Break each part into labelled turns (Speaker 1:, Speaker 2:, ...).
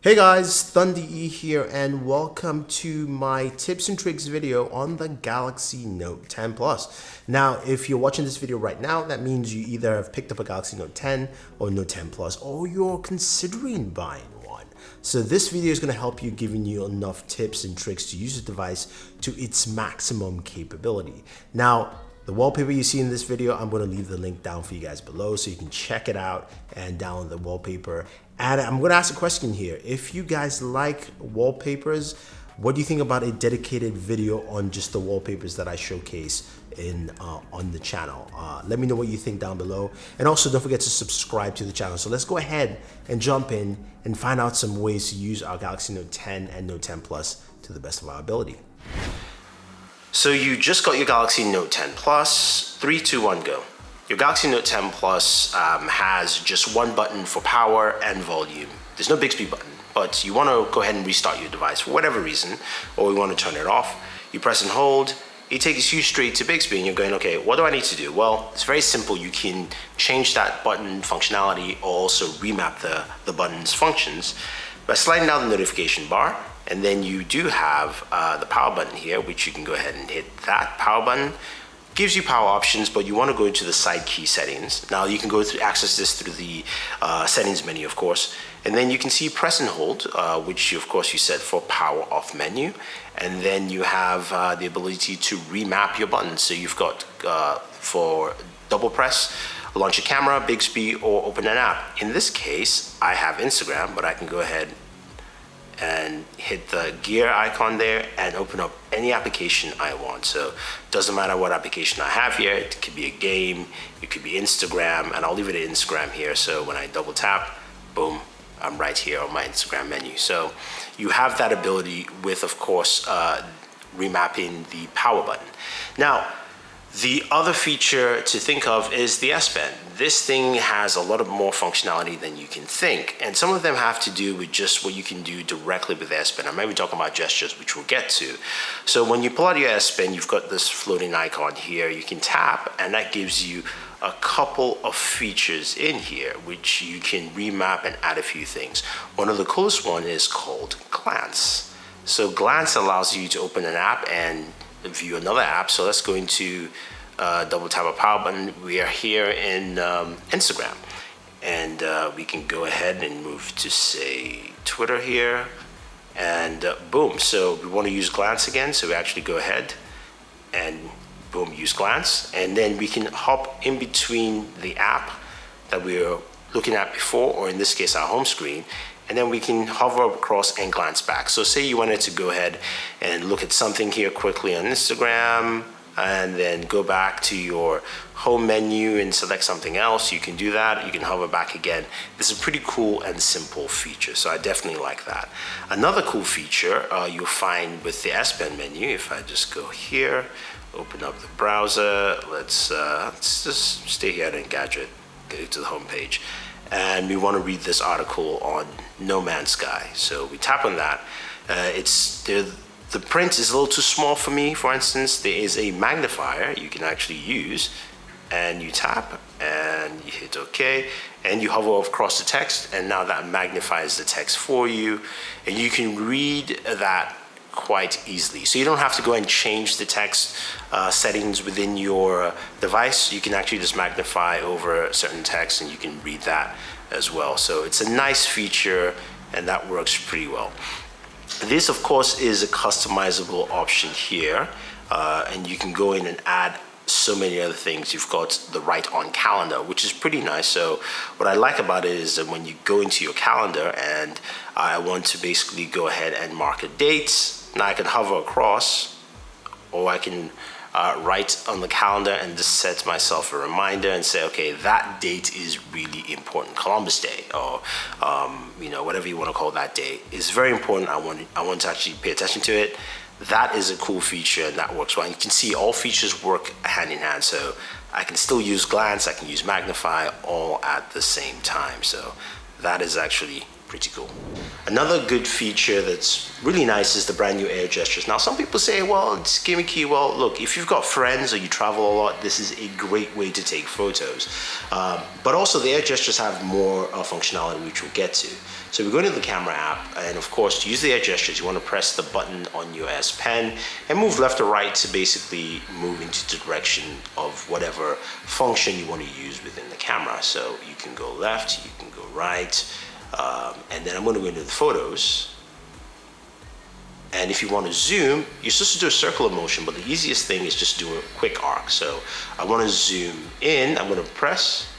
Speaker 1: Hey guys, Thunder E here and welcome to my tips and tricks video on the Galaxy Note 10 Plus. Now, if you're watching this video right now, that means you either have picked up a Galaxy Note 10 or Note 10 Plus, or you're considering buying one. So this video is going to help you, giving you enough tips and tricks to use the device to its maximum capability. Now, the wallpaper you see in this video, I'm going to leave the link down for you guys below so you can check it out and download the wallpaper. And I'm going to ask a question here. If you guys like wallpapers, what do you think about a dedicated video on just the wallpapers that I showcase in on the channel? Let me know what you think down below. And also don't forget to subscribe to the channel. So let's go ahead and jump in and find out some ways to use our Galaxy Note 10 and Note 10 Plus to the best of our ability. So you just got your Galaxy Note 10 Plus, 3, 2, 1, go. Your Galaxy Note 10 Plus has just one button for power and volume. There's no Bixby button, but you want to go ahead and restart your device for whatever reason, or you want to turn it off. You press and hold, it takes you straight to Bixby and you're going, okay, what do I need to do? Well, it's very simple. You can change that button functionality or also remap the button's functions by sliding down the notification bar. And then you do have the power button here, which you can go ahead and hit that power button. Gives you power options, but you want to go into the side key settings. Now you can go through, access this through the settings menu, of course. And then you can see press and hold, which of course you set for power off menu. And then you have the ability to remap your buttons. So you've got for double press, launch a camera, Bixby, or open an app. In this case, I have Instagram, but I can go ahead and hit the gear icon there and open up any application I want. So it doesn't matter what application I have here. It could be a game, it could be Instagram, and I'll leave it at Instagram here. So when I double tap, boom, I'm right here on my Instagram menu. So you have that ability with, of course, remapping the power button. Now, the other feature to think of is the S Pen. This thing has a lot of more functionality than you can think, and some of them have to do with just what you can do directly with the S Pen. I'm maybe talking about gestures, which we'll get to. So when you pull out your S Pen, you've got this floating icon here. You can tap, and that gives you a couple of features in here, which you can remap and add a few things. One of the coolest one is called Glance. So Glance allows you to open an app and view another app. So let's go into double tap a power button. We are here in Instagram, and we can go ahead and move to, say, Twitter here, and boom. So we want to use Glance again, so we actually go ahead and boom, use Glance, and then we can hop in between the app that we were looking at before, or in this case our home screen, and then we can hover across and glance back. So say you wanted to go ahead and look at something here quickly on Instagram, and then go back to your home menu and select something else, you can do that. You can hover back again. This is a pretty cool and simple feature, so I definitely like that. Another cool feature you'll find with the S Pen menu, if I just go here, open up the browser, let's just stay here in Gadget, go to the home page. And we want to read this article on No Man's Sky. So we tap on that. The print is a little too small for me. For instance, there is a magnifier you can actually use, and you tap and you hit OK, and you hover across the text, and now that magnifies the text for you, and you can read that quite easily. So you don't have to go and change the text settings within your device. You can actually just magnify over certain text and you can read that as well. So it's a nice feature, and that works pretty well. This, of course, is a customizable option here, and you can go in and add so many other things. You've got the write on calendar, which is pretty nice. So what I like about it is that when you go into your calendar and I want to basically go ahead and mark a date, now I can hover across, or I can write on the calendar and just set myself a reminder and say, okay, that date is really important. Columbus Day, or you know, whatever you want to call that day, is very important. I want to actually pay attention to it. That is a cool feature, and that works well. And you can see all features work hand in hand. So I can still use Glance, I can use Magnify, all at the same time. So that is actually pretty cool. Another good feature that's really nice is the brand new air gestures. Now, some people say, well, it's gimmicky. Well, look, if you've got friends or you travel a lot, this is a great way to take photos. But also the air gestures have more functionality, which we'll get to. So we go into the camera app, and of course, to use the air gestures, you want to press the button on your S Pen and move left or right to basically move into the direction of whatever function you want to use within the camera. So you can go left, you can go right, and then I'm going to go into the photos. And if you want to zoom, you're supposed to do a circular motion, but the easiest thing is just do a quick arc. So I want to zoom in, I'm going to press,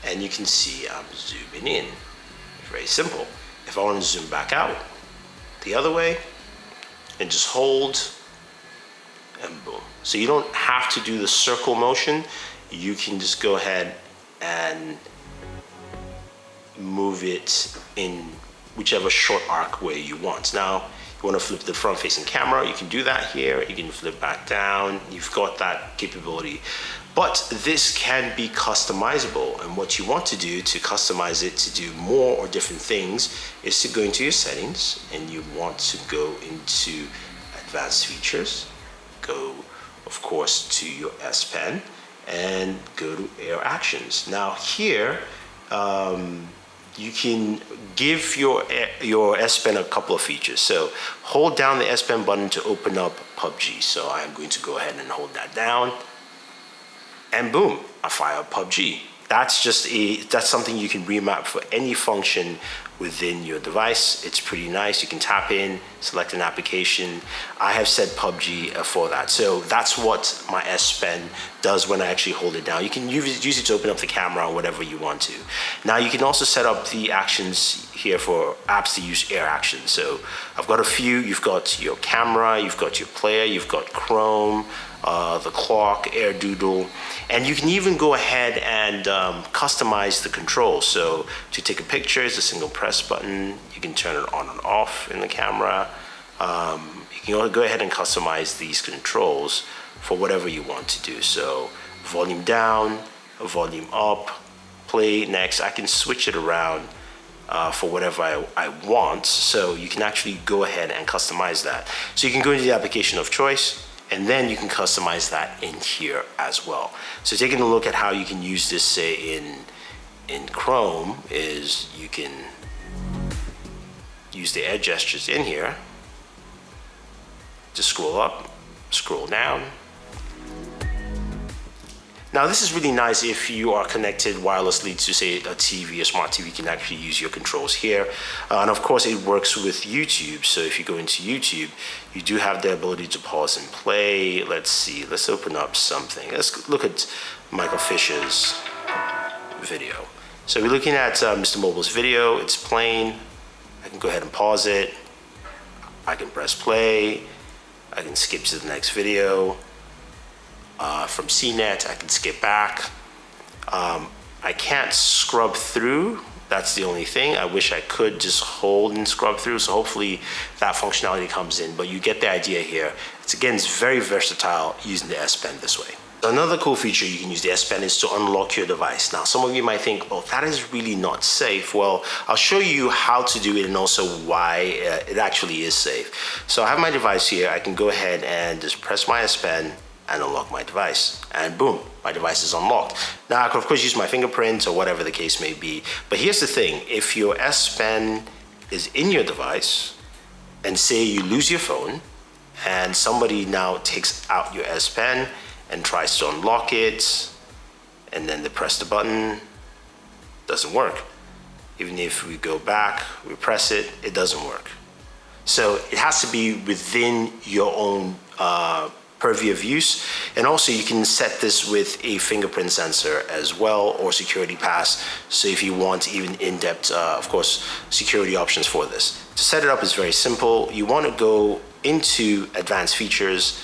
Speaker 1: and you can see I'm zooming in. Very simple. If I want to zoom back out the other way, and just hold, and boom. So you don't have to do the circle motion. You can just go ahead and move it in whichever short arc way you want. Now, you want to flip the front facing camera, you can do that here. You can flip back down. You've got that capability. But this can be customizable, and what you want to do to customize it to do more or different things is to go into your settings, and you want to go into advanced features, go of course to your S Pen, and go to Air Actions. Now here you can give your S Pen a couple of features. So hold down the S Pen button to open up PUBG. So I'm going to go ahead and hold that down, and boom, I fire up PUBG. That's something you can remap for any function within your device. It's pretty nice. You can tap in, select an application. I have set PUBG for that. So that's what my S Pen does when I actually hold it down. You can use it to open up the camera or whatever you want to. Now you can also set up the actions here for apps to use Air Actions. So I've got a few. You've got your camera, you've got your player, you've got Chrome, the clock, Air Doodle, and you can even go ahead and customize the controls. So to take a picture, it's a single press button. You can turn it on and off in the camera. You can go ahead and customize these controls for whatever you want to do. So volume down, volume up, play next. I can switch it around for whatever I want. So you can actually go ahead and customize that. So you can go into the application of choice, and then you can customize that in here as well. So taking a look at how you can use this, say in Chrome, is you can use the air gestures in here. Just scroll up, scroll down. Now this is really nice if you are connected wirelessly to, say, a TV, a smart TV. You can actually use your controls here. And of course it works with YouTube. So if you go into YouTube, you do have the ability to pause and play. Let's see, let's open up something. Let's look at Michael Fisher's video. So we're looking at Mr. Mobile's video. It's playing. I can go ahead and pause it. I can press play. I can skip to the next video. From CNET, I can skip back. I can't scrub through. That's the only thing. I wish I could just hold and scrub through. So hopefully that functionality comes in, but you get the idea here. It's very versatile using the S Pen this way. Another cool feature you can use the S Pen is to unlock your device. Now, some of you might think, well, that is really not safe. Well, I'll show you how to do it and also why it actually is safe. So I have my device here. I can go ahead and just press my S Pen and unlock my device, and boom, my device is unlocked. Now I can of course use my fingerprint or whatever the case may be, but here's the thing: if your S Pen is in your device, and say you lose your phone, and somebody now takes out your S Pen and tries to unlock it, and then they press the button, doesn't work. Even if we go back, we press it, it doesn't work. So it has to be within your own purview of use. And also you can set this with a fingerprint sensor as well, or security pass. So if you want even in-depth, of course, security options for this. To set it up is very simple. You want to go into advanced features,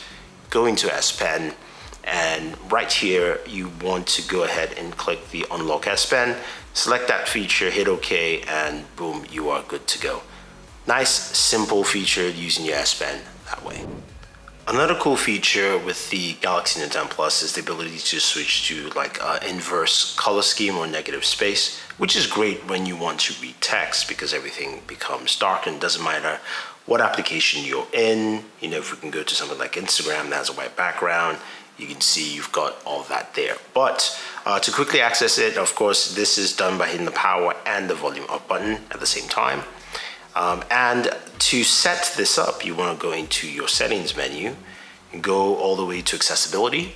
Speaker 1: go into S Pen, and right here, you want to go ahead and click the unlock S Pen, select that feature, hit OK, and boom, you are good to go. Nice, simple feature using your S Pen that way. Another cool feature with the Galaxy Note 10 Plus is the ability to switch to like inverse color scheme or negative space, which is great when you want to read text because everything becomes dark and it doesn't matter what application you're in. You know, if we can go to something like Instagram that has a white background, you can see you've got all that there. But to quickly access it, of course, this is done by hitting the power and the volume up button at the same time. And to set this up, you want to go into your settings menu and go all the way to accessibility.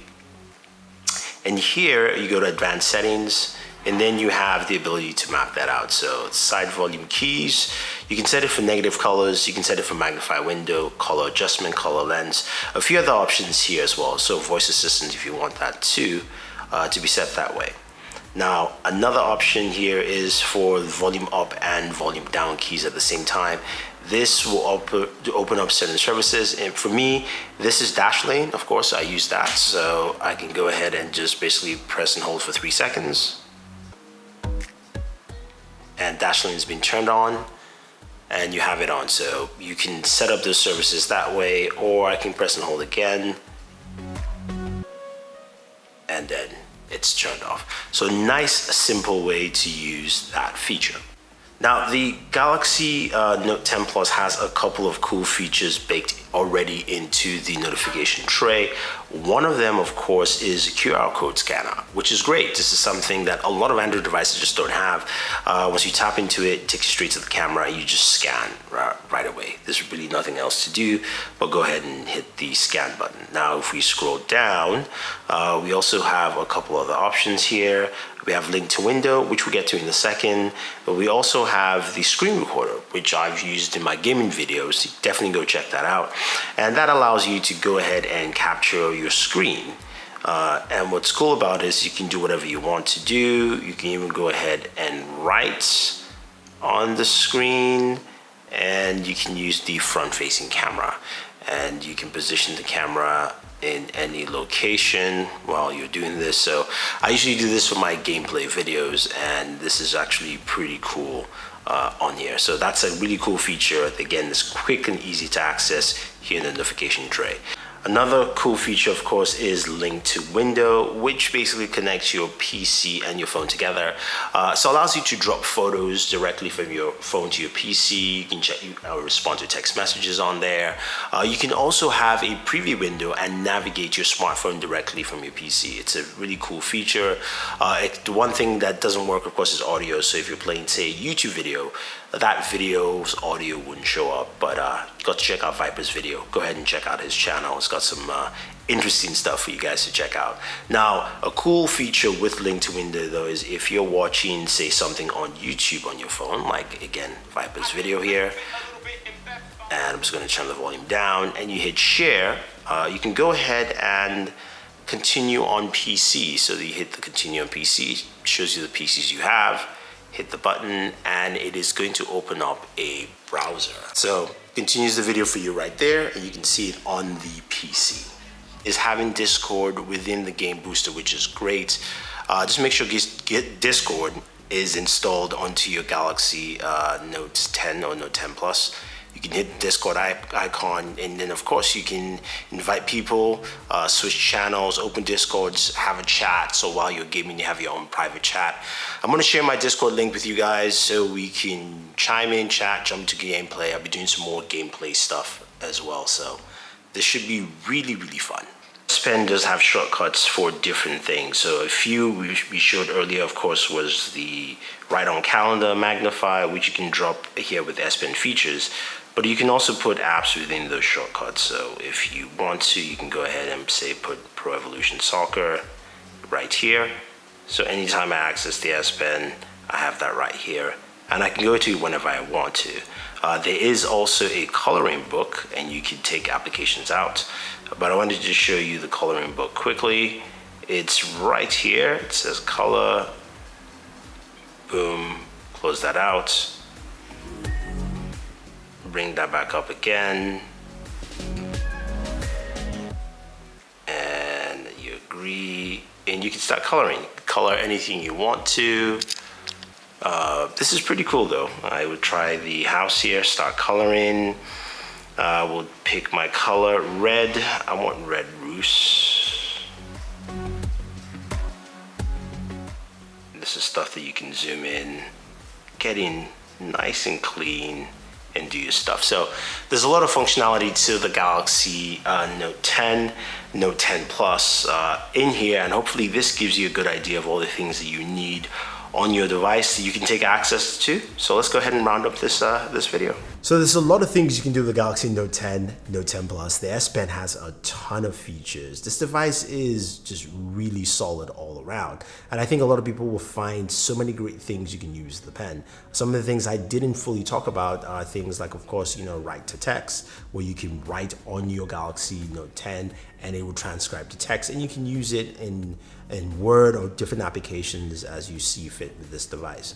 Speaker 1: And here you go to advanced settings, and then you have the ability to map that out. So side volume keys, you can set it for negative colors, you can set it for magnify window, color adjustment, color lens, a few other options here as well. So voice assistant if you want that too, to be set that way. Now, another option here is for volume up and volume down keys at the same time. This will open up certain services. And for me, this is dash lane. Of course, I use that. So I can go ahead and just basically press and hold for 3 seconds. And dash lane has been turned on and you have it on. So you can set up those services that way, or I can press and hold again. And then it's turned off. So nice, simple way to use that feature. Now, the Galaxy Note 10 Plus has a couple of cool features baked already into the notification tray. One of them, of course, is a QR code scanner, which is great. This is something that a lot of Android devices just don't have. Once you tap into it, it takes you straight to the camera, you just scan right away. There's really nothing else to do, but go ahead and hit the scan button. Now, if we scroll down, we also have a couple other options here. We have link to window, which we'll get to in a second. But we also have the screen recorder, which I've used in my gaming videos. So definitely go check that out. And that allows you to go ahead and capture your screen. And what's cool about it is you can do whatever you want to do. You can even go ahead and write on the screen, and you can use the front-facing camera. And you can position the camera in any location while you're doing this. So I usually do this for my gameplay videos, and this is actually pretty cool on here. So that's a really cool feature. Again, it's quick and easy to access here in the notification tray. Another cool feature, of course, is link to window, which basically connects your PC and your phone together. So it allows you to drop photos directly from your phone to your PC. You can check, respond to text messages on there. You can also have a preview window and navigate your smartphone directly from your PC. It's a really cool feature. The one thing that doesn't work, of course, is audio. So if you're playing, say, a YouTube video, that video's audio wouldn't show up, but you got to check out Viper's video. Go ahead and check out his channel. It's got some interesting stuff for you guys to check out. Now, a cool feature with link to window though is if you're watching, say, something on YouTube on your phone, like again, Viper's video here, and I'm just going to turn the volume down, and you hit share, you can go ahead and continue on PC. So you hit the continue on PC, shows you the PCs you have. Hit the button and it is going to open up a browser. So continues the video for you right there, and you can see it on the PC. Is having Discord within the game booster, which is great. Just make sure Discord is installed onto your Galaxy Note 10 or Note 10 Plus. You can hit the Discord icon, and then of course you can invite people, switch channels, open Discords, have a chat. So while you're gaming, you have your own private chat. I'm going to share my Discord link with you guys so we can chime in, chat, jump to gameplay. I'll be doing some more gameplay stuff as well. So this should be really, really fun. S Pen does have shortcuts for different things. So a few we showed earlier, of course, was the write on calendar, magnify, which you can drop here with S Pen features. But you can also put apps within those shortcuts. So if you want to, you can go ahead and say put Pro Evolution Soccer right here. So anytime I access the S Pen, I have that right here. And I can go to it whenever I want to. There is also a coloring book, and you can take applications out. But I wanted to just show you the coloring book quickly. It's right here. It says color. Boom. Close that out. Bring that back up again. And you agree. And you can start coloring. Color anything you want to. This is pretty cool though. I would try the house here, start coloring. We'll pick my color, red. I want red roost. This is stuff that you can zoom in, get in nice and clean, and do your stuff. So there's a lot of functionality to the Galaxy Note 10, Note 10 Plus in here, and hopefully this gives you a good idea of all the things that you need on your device that you can take access to. So let's go ahead and round up this this video. So there's a lot of things you can do with the Galaxy Note 10, Note 10 Plus. The S Pen has a ton of features. This device is just really solid all around. And I think a lot of people will find so many great things you can use the pen. Some of the things I didn't fully talk about are things like, of course, you know, write to text, where you can write on your Galaxy Note 10 and it will transcribe to text, and you can use it in Word or different applications as you see fit with this device.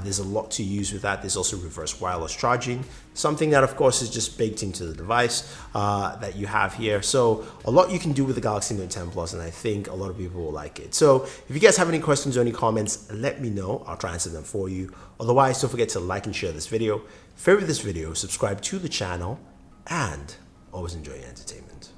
Speaker 1: There's a lot to use with that. There's also reverse wireless charging, something that of course is just baked into the device that you have here. So a lot you can do with the Galaxy Note 10 Plus, and I think a lot of people will like it. So if you guys have any questions or any comments, let me know. I'll try and answer them for you. Otherwise, don't forget to like and share this video, favorite this video, subscribe to the channel, and always enjoy your entertainment.